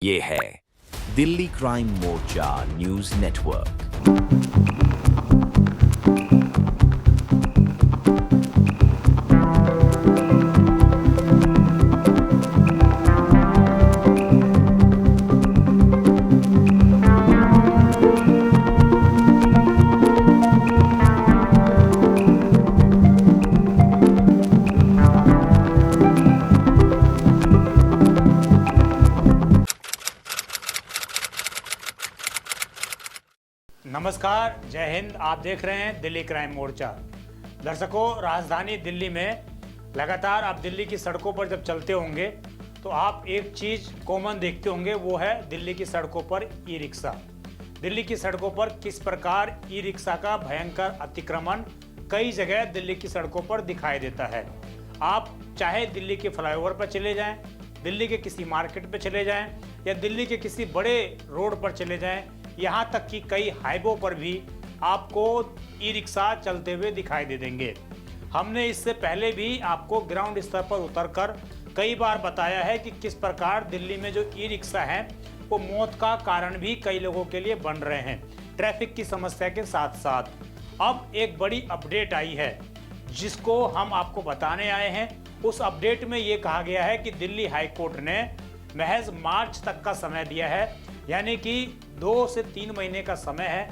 ये है दिल्ली क्राइम मोर्चा news network. नमस्कार, जय हिंद। आप देख रहे हैं दिल्ली क्राइम मोर्चा। दर्शकों, राजधानी दिल्ली में लगातार आप दिल्ली की सड़कों पर जब चलते होंगे तो आप एक चीज़ कॉमन देखते होंगे, वो है दिल्ली की सड़कों पर ई रिक्शा। दिल्ली की सड़कों पर किस प्रकार ई रिक्शा का भयंकर अतिक्रमण कई जगह दिल्ली की सड़कों पर दिखाई देता है। आप चाहे दिल्ली के फ्लाईओवर पर चले जाएं, दिल्ली के किसी मार्केट पर चले जाएं या दिल्ली के किसी बड़े रोड पर चले जाएं, यहाँ तक कि कई हाईवे पर भी आपको ई रिक्शा चलते हुए दिखाई दे देंगे। हमने इससे पहले भी आपको ग्राउंड स्तर पर उतरकर कई बार बताया है कि किस प्रकार दिल्ली में जो ई रिक्शा है वो मौत का कारण भी कई लोगों के लिए बन रहे हैं, ट्रैफिक की समस्या के साथ साथ। अब एक बड़ी अपडेट आई है जिसको हम आपको बताने आए हैं। उस अपडेट में ये कहा गया है कि दिल्ली हाई कोर्ट ने महज मार्च तक का समय दिया है, यानी कि 2 से 3 महीने का समय है।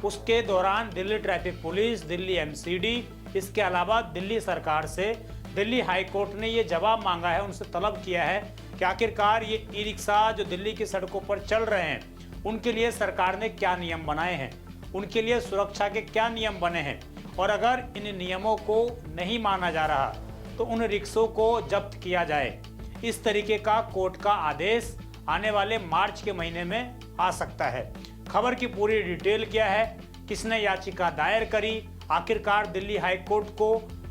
उसके दौरान Delhi traffic police, Delhi MCD, इसके अलावा दिल्ली सरकार से दिल्ली हाई कोर्ट ने ये जवाब मांगा है, उनसे तलब किया है कि आखिरकार ये ई रिक्शा जो दिल्ली की सड़कों पर चल रहे हैं उनके लिए सरकार ने क्या नियम बनाए हैं, उनके लिए सुरक्षा के क्या नियम बने हैं, और अगर इन नियमों को नहीं माना जा रहा तो उन रिक्शों को जब्त किया जाए। इस तरीके का कोर्ट का आदेश आने वाले मार्च के महीने में आ सकता है। खबर की पूरी डिटेल क्या है, किसने याचिका दायर करी, आखिरकार दिल्ली हाई कोर्ट को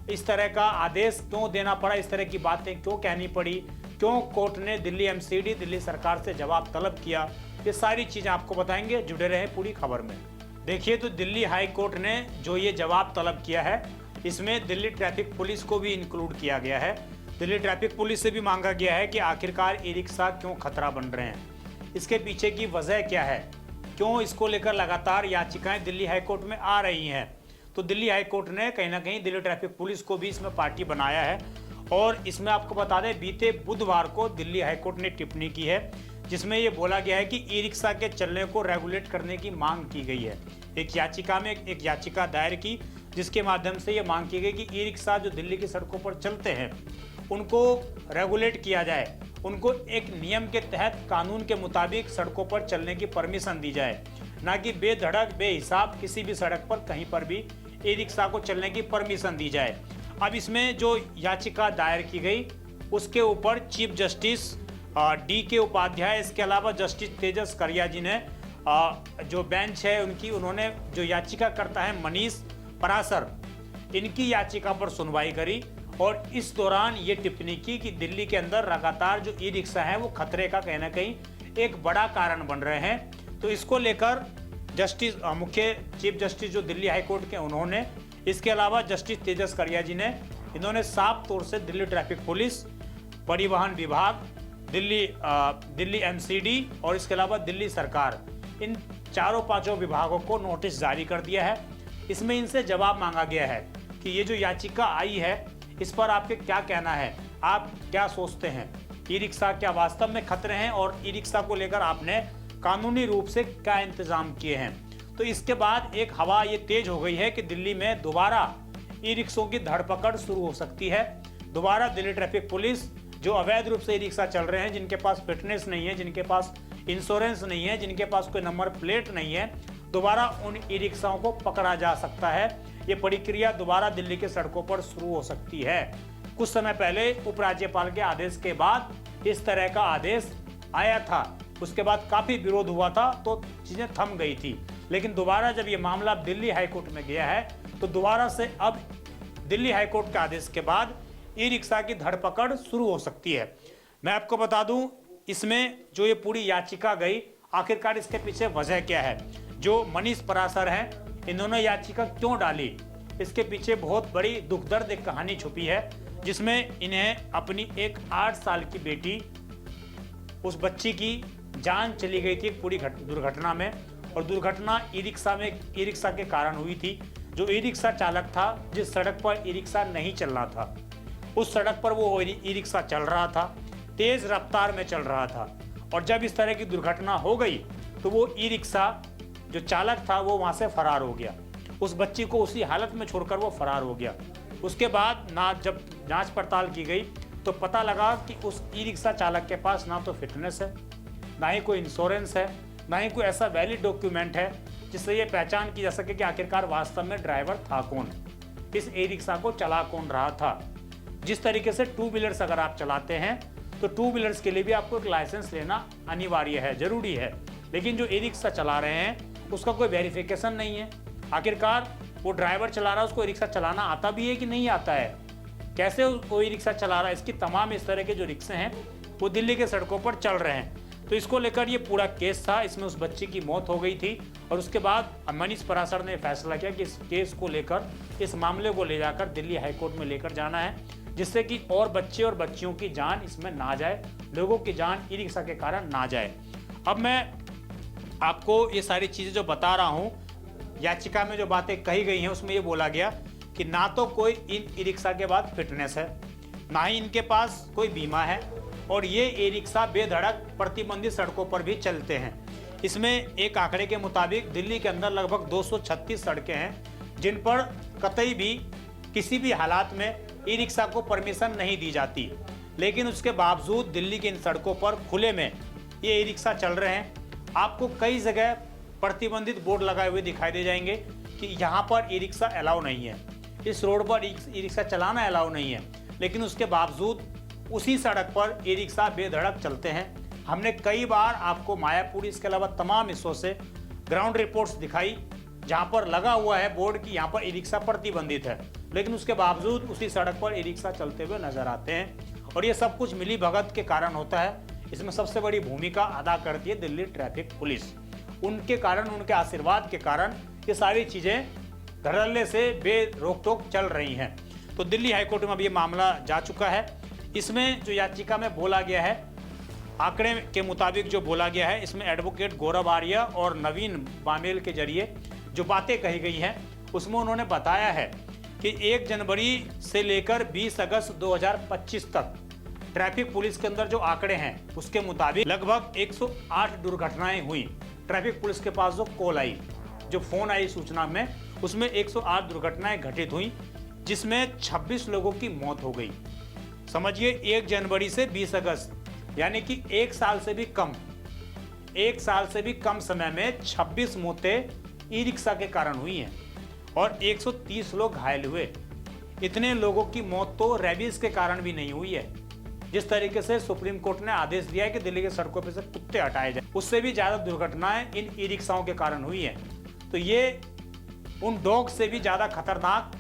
इस तरह का आदेश क्यों देना पड़ा, इस तरह की बातें क्यों कहनी पड़ी, क्यों कोर्ट ने दिल्ली एमसीडी, दिल्ली सरकार से जवाब तलब किया, ये सारी चीज़ें आपको बताएंगे। जुड़े रहे पूरी खबर में। देखिए, तो दिल्ली हाई कोर्ट ने जो ये जवाब तलब किया है इसमें दिल्ली ट्रैफिक पुलिस को भी इंक्लूड किया गया है। दिल्ली ट्रैफिक पुलिस से भी मांगा गया है कि आखिरकार ई रिक्शा क्यों खतरा बन रहे हैं, इसके पीछे की वजह क्या है, क्यों इसको लेकर लगातार याचिकाएं दिल्ली हाई कोर्ट में आ रही हैं। तो दिल्ली हाई कोर्ट ने कहीं ना कहीं दिल्ली ट्रैफिक पुलिस को भी इसमें पार्टी बनाया है। और इसमें आपको बता दें, बीते बुधवार को दिल्ली हाई कोर्ट ने टिप्पणी की है जिसमें ये बोला गया है कि ई रिक्शा के चलने को रेगुलेट करने की मांग की गई है। एक याचिका में एक याचिका दायर की जिसके माध्यम से ये मांग की गई कि ई रिक्शा जो दिल्ली की सड़कों पर चलते हैं उनको रेगुलेट किया जाए, उनको एक नियम के तहत कानून के मुताबिक सड़कों पर चलने की परमिशन दी जाए, ना कि बेधड़क बेहिसाब किसी भी सड़क पर कहीं पर भी ई रिक्शा को चलने की परमिशन दी जाए। अब इसमें जो याचिका दायर की गई उसके ऊपर चीफ जस्टिस DK उपाध्याय, इसके अलावा जस्टिस तेजस करिया जी ने जो बेंच है उनकी, उन्होंने जो याचिका करता है मनीष परासर, इनकी याचिका पर सुनवाई करी और इस दौरान ये टिप्पणी की कि दिल्ली के अंदर लगातार जो ई रिक्शा है वो खतरे का कहीं ना कहीं एक बड़ा कारण बन रहे हैं। तो इसको लेकर जस्टिस मुख्य चीफ जस्टिस जो दिल्ली हाई कोर्ट के, उन्होंने, इसके अलावा जस्टिस तेजस करिया जी ने, इन्होंने साफ तौर से दिल्ली ट्रैफिक पुलिस, परिवहन विभाग, दिल्ली एमसीडी और इसके अलावा दिल्ली सरकार, इन 4-5 विभागों को नोटिस जारी कर दिया है। इसमें इनसे जवाब मांगा गया है कि ये जो याचिका आई है इस पर आपके क्या कहना है, आप क्या सोचते हैं, ई रिक्शा क्या वास्तव में खतरे हैं और ई रिक्शा को लेकर आपने कानूनी रूप से क्या इंतजाम किए हैं। तो इसके बाद एक हवा ये तेज हो गई है कि दिल्ली में दोबारा ई रिक्शों की धरपकड़ शुरू हो सकती है। दोबारा दिल्ली ट्रैफिक पुलिस जो अवैध रूप से ई रिक्शा चल रहे हैं, जिनके पास फिटनेस नहीं है, जिनके पास इंश्योरेंस नहीं है, जिनके पास कोई नंबर प्लेट नहीं है, दोबारा उन ई रिक्शाओं को पकड़ा जा सकता है। ये प्रक्रिया दोबारा दिल्ली के सड़कों पर शुरू हो सकती है। कुछ समय पहले उपराज्यपाल के आदेश के बाद इस तरह का आदेश आया था, उसके बाद काफी विरोध हुआ था तो चीजें थम गई थी, लेकिन दोबारा जब ये मामला दिल्ली हाई कोर्ट में गया है तो दोबारा से अब दिल्ली हाई कोर्ट के आदेश के बाद ई रिक्शा की धरपकड़ शुरू हो सकती है। मैं आपको बता दूं, इसमें जो ये पूरी याचिका गई, आखिरकार इसके पीछे वजह क्या है। जो मनीष परासर हैं, इन्होंने याचिका क्यों डाली, इसके पीछे बहुत बड़ी दुख दर्द एक कहानी छुपी है, जिसमें इन्हें अपनी एक 8 साल की बेटी, उस बच्ची की जान चली गई थी एक पूरी दुर्घटना में। और दुर्घटना ई रिक्शा के कारण हुई थी। जो ई रिक्शा चालक था, जिस सड़क पर ई रिक्शा नहीं चलना था, उस सड़क पर वो ई रिक्शा चल रहा था, तेज रफ्तार में चल रहा था। और जब इस तरह की दुर्घटना हो गई तो वो ई रिक्शा जो चालक था वो वहाँ से फरार हो गया। उस बच्ची को उसी हालत में छोड़कर वो फरार हो गया। उसके बाद जब जांच पड़ताल की गई तो पता लगा कि उस ई रिक्शा चालक के पास ना तो फिटनेस है, ना ही कोई इंश्योरेंस है, ना ही कोई ऐसा वैलिड डॉक्यूमेंट है जिससे ये पहचान की जा सके कि आखिरकार वास्तव में ड्राइवर था कौन, इस ई रिक्शा को चला कौन रहा था। जिस तरीके से टू व्हीलर्स अगर आप चलाते हैं तो टू व्हीलर्स के लिए भी आपको एक लाइसेंस लेना अनिवार्य है, जरूरी है। लेकिन जो ई रिक्शा चला रहे हैं उसका कोई वेरिफिकेशन नहीं है। आखिरकार वो ड्राइवर चला रहा है, उसको ई रिक्शा चलाना आता भी है कि नहीं आता है, कैसे वो ई रिक्शा चला रहा है, इसकी तमाम इस तरह के जो रिक्शे हैं वो दिल्ली के सड़कों पर चल रहे हैं। तो इसको लेकर ये पूरा केस था। इसमें उस बच्ची की मौत हो गई थी और उसके बाद मनीष पराशर ने फैसला किया कि इस केस को लेकर, इस मामले को ले जाकर दिल्ली हाईकोर्ट में लेकर जाना है, जिससे कि और बच्चे और बच्चियों की जान इसमें ना जाए, लोगों की जान ई रिक्शा के कारण ना जाए। अब मैं आपको ये सारी चीज़ें जो बता रहा हूँ, याचिका में जो बातें कही गई हैं उसमें ये बोला गया कि ना तो कोई इन ई रिक्शा के बाद फिटनेस है, ना ही इनके पास कोई बीमा है, और ये ई रिक्शा बेधड़क प्रतिबंधित सड़कों पर भी चलते हैं। इसमें एक आंकड़े के मुताबिक दिल्ली के अंदर लगभग 236 सड़कें हैं जिन पर कतई भी किसी भी हालात में ई रिक्शा को परमिशन नहीं दी जाती। लेकिन उसके बावजूद दिल्ली की इन सड़कों पर खुले में ये ई रिक्शा चल रहे हैं। आपको कई जगह प्रतिबंधित बोर्ड लगाए हुए दिखाई दे जाएंगे कि यहाँ पर ई रिक्शा अलाउ नहीं है, इस रोड पर ई रिक्शा चलाना अलाउ नहीं है, लेकिन उसके बावजूद उसी सड़क पर ई रिक्शा बेधड़क चलते हैं। हमने कई बार आपको मायापुर, इसके अलावा तमाम हिस्सों से ग्राउंड रिपोर्ट्स दिखाई जहाँ पर लगा हुआ है बोर्ड कि यहाँ पर ई रिक्शा प्रतिबंधित है, लेकिन उसके बावजूद उसी सड़क पर ई रिक्शा चलते हुए नजर आते हैं। और ये सब कुछ मिली भगत के कारण होता है। इसमें सबसे बड़ी भूमिका अदा करती है दिल्ली ट्रैफिक पुलिस। उनके कारण, उनके आशीर्वाद के कारण ये सारी चीज़ें धड़ल्ले से बेरोक टोक चल रही हैं। तो दिल्ली हाईकोर्ट में अब ये मामला जा चुका है। इसमें जो याचिका में बोला गया है, आंकड़े के मुताबिक जो बोला गया है, इसमें एडवोकेट गौरव आर्या और नवीन बामेल के जरिए जो बातें कही गई हैं उसमें उन्होंने बताया है कि 1 जनवरी से लेकर 20 अगस्त 2025 तक ट्रैफिक पुलिस के अंदर जो आंकड़े हैं उसके मुताबिक लगभग 108 दुर्घटनाएं हुई। ट्रैफिक पुलिस के पास जो कॉल आई, जो फोन आई सूचना में, उसमें 108 दुर्घटनाएं घटित हुई, जिसमें 26 लोगों की मौत हो गई। समझिए 1 जनवरी से 20 अगस्त, यानी कि 1 साल से भी कम समय में 26 मौतें ई रिक्शा के कारण हुई हैं और 130 लोग घायल हुए। इतने लोगों की मौत तो रेबीज के कारण भी नहीं हुई है। जिस तरीके से सुप्रीम कोर्ट ने आदेश दिया है कि दिल्ली के सड़कों पर से कुत्ते हटाए जाए, उससे भी ज्यादा दुर्घटनाएं इन ई रिक्शाओं के कारण हुई हैं। तो ये उन डॉग से भी ज्यादा खतरनाक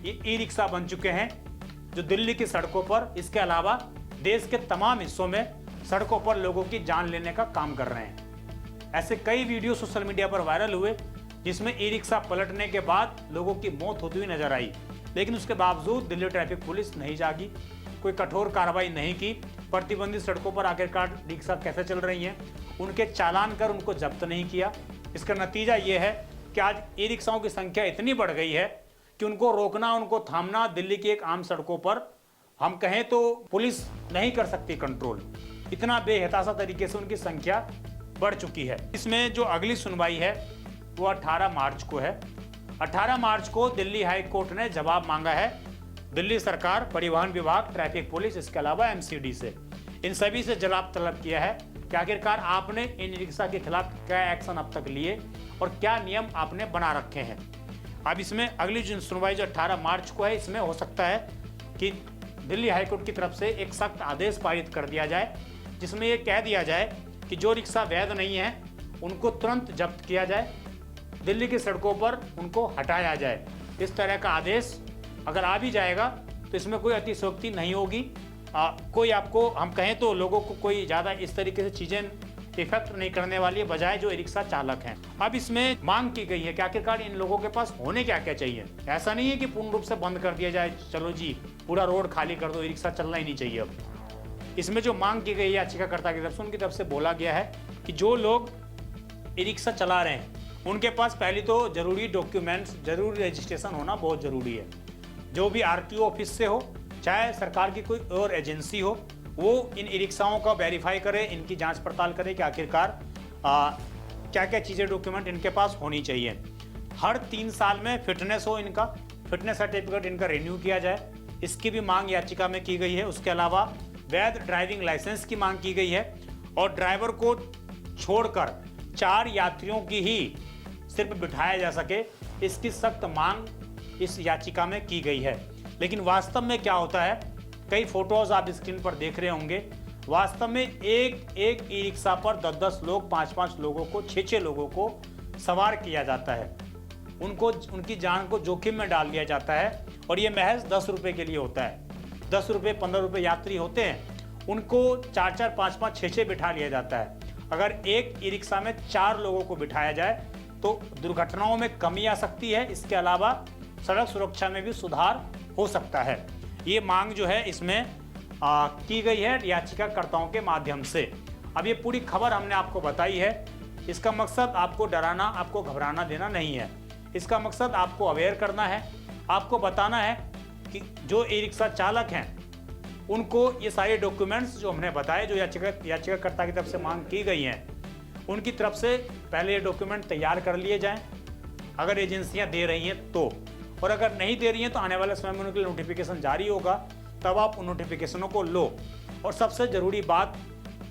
ये ई रिक्शा बन चुके हैं जो दिल्ली की सड़कों पर, इसके अलावा देश के तमाम हिस्सों में सड़कों पर लोगों की जान लेने का काम कर रहे हैं। ऐसे कई वीडियो सोशल मीडिया पर वायरल हुए जिसमें ई रिक्शा पलटने के बाद लोगों की मौत होती हुई नजर आई, लेकिन उसके बावजूद दिल्ली ट्रैफिक पुलिस नहीं जागी, कोई कठोर कार्रवाई नहीं की। प्रतिबंधित सड़कों पर आखिरकार रिक्शा कैसे चल रही हैं, उनके चालान कर उनको जब्त नहीं किया। इसका नतीजा ये है कि आज ई रिक्शाओं की संख्या इतनी बढ़ गई है कि उनको रोकना, उनको थामना दिल्ली की एक आम सड़कों पर हम कहें तो पुलिस नहीं कर सकती कंट्रोल। इतना बेहताशा तरीके से उनकी संख्या बढ़ चुकी है। इसमें जो अगली सुनवाई है वो 18 मार्च को है। 18 मार्च को दिल्ली हाई कोर्ट ने जवाब मांगा है दिल्ली सरकार, परिवहन विभाग, ट्रैफिक पुलिस, इसके अलावा एमसीडी से। इन सभी से जवाब तलब किया है कि आखिरकार आपने इन रिक्शा के खिलाफ क्या एक्शन अब तक लिए और क्या नियम आपने बना रखे हैं। अब इसमें अगली जो सुनवाई जो 18 मार्च को है, इसमें हो सकता है कि दिल्ली हाईकोर्ट की तरफ से एक सख्त आदेश पारित कर दिया जाए जिसमें यह कह दिया जाए कि जो रिक्शा वैध नहीं है उनको तुरंत जब्त किया जाए, दिल्ली की सड़कों पर उनको हटाया जाए। इस तरह का आदेश अगर आ भी जाएगा तो इसमें कोई अतिशयोक्ति नहीं होगी। कोई आपको हम कहें तो लोगों को कोई ज़्यादा इस तरीके से चीज़ें इफेक्ट नहीं करने वाली है, बजाय जो रिक्शा चालक हैं। अब इसमें मांग की गई है कि आखिरकार इन लोगों के पास होने क्या क्या चाहिए। ऐसा नहीं है कि पूर्ण रूप से बंद कर दिया जाए, चलो जी पूरा रोड खाली कर दो, रिक्शा चलना ही नहीं चाहिए। अब इसमें जो मांग की गई याचिकाकर्ता की तरफ से, उनकी तरफ से बोला गया है कि जो लोग ई रिक्शा चला रहे हैं उनके पास पहले तो जरूरी डॉक्यूमेंट्स, जरूरी रजिस्ट्रेशन होना बहुत ज़रूरी है। जो भी आरटीओ ऑफिस से हो, चाहे सरकार की कोई और एजेंसी हो, वो इन ई रिक्शाओं का वेरीफाई करे, इनकी जांच पड़ताल करे कि आखिरकार क्या क्या चीज़ें, डॉक्यूमेंट इनके पास होनी चाहिए। हर 3 साल में फिटनेस हो, इनका फिटनेस सर्टिफिकेट इनका रिन्यू किया जाए, इसकी भी मांग याचिका में की गई है। उसके अलावा वैध ड्राइविंग लाइसेंस की मांग की गई है और ड्राइवर को छोड़कर 4 यात्रियों की ही सिर्फ बिठाया जा सके, इसकी सख्त मांग इस याचिका में की गई है। लेकिन वास्तव में क्या होता है, कई फोटोज आप स्क्रीन पर देख रहे होंगे, वास्तव में एक ई रिक्शा पर 10-10 लोग, 5-5 लोगों को, 6-6 लोगों को सवार किया जाता है। उनकी जान को जोखिम में डाल दिया जाता है और ये महज 10 रुपये के लिए होता है। 10 रुपये, 15 रुपये यात्री होते हैं, उनको 4-4, 5-5, 6-6 बिठा लिया जाता है। अगर एक ई रिक्शा में 4 लोगों को बिठाया जाए तो दुर्घटनाओं में कमी आ सकती है। इसके अलावा सड़क सुरक्षा में भी सुधार हो सकता है। ये मांग जो है इसमें की गई है याचिकाकर्ताओं के माध्यम से। अब ये पूरी खबर हमने आपको बताई है। इसका मकसद आपको डराना, आपको घबराना देना नहीं है। इसका मकसद आपको अवेयर करना है, आपको बताना है कि जो ई रिक्शा चालक हैं उनको ये सारे डॉक्यूमेंट्स जो हमने बताए, जो याचिकाकर्ता की तरफ से मांग की गई हैं, उनकी तरफ से पहले ये डॉक्यूमेंट तैयार कर लिए जाएं, अगर एजेंसियां दे रही हैं तो। और अगर नहीं दे रही हैं तो आने वाले समय में उनके लिए नोटिफिकेशन जारी होगा, तब आप उन नोटिफिकेशनों को लो। और सबसे ज़रूरी बात,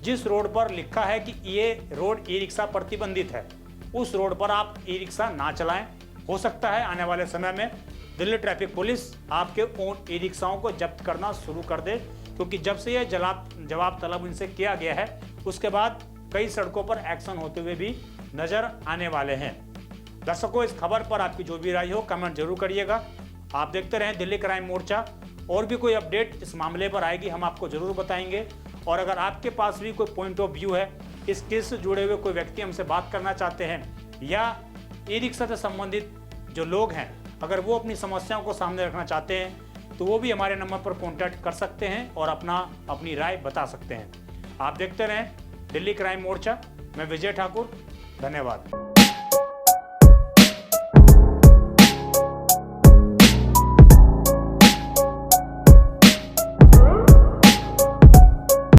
जिस रोड पर लिखा है कि ये रोड ई रिक्शा प्रतिबंधित है, उस रोड पर आप ई रिक्शा ना चलाएं। हो सकता है आने वाले समय में दिल्ली ट्रैफिक पुलिस आपके उन ई रिक्शाओं को जब्त करना शुरू कर दे, क्योंकि जब से यह जवाब तलब इनसे किया गया है, उसके बाद कई सड़कों पर एक्शन होते हुए भी नजर आने वाले हैं। दर्शकों, इस खबर पर आपकी जो भी राय हो कमेंट जरूर करिएगा। आप देखते रहें दिल्ली क्राइम मोर्चा। और भी कोई अपडेट इस मामले पर आएगी हम आपको जरूर बताएंगे। और अगर आपके पास भी कोई पॉइंट ऑफ व्यू है, इस केस से जुड़े हुए कोई व्यक्ति हमसे बात करना चाहते हैं, या ई रिक्शा से संबंधित जो लोग हैं अगर वो अपनी समस्याओं को सामने रखना चाहते हैं, तो वो भी हमारे नंबर पर कॉन्टैक्ट कर सकते हैं और अपनी राय बता सकते हैं। आप देखते रहें दिल्ली क्राइम मोर्चा। मैं विजय ठाकुर, धन्यवाद।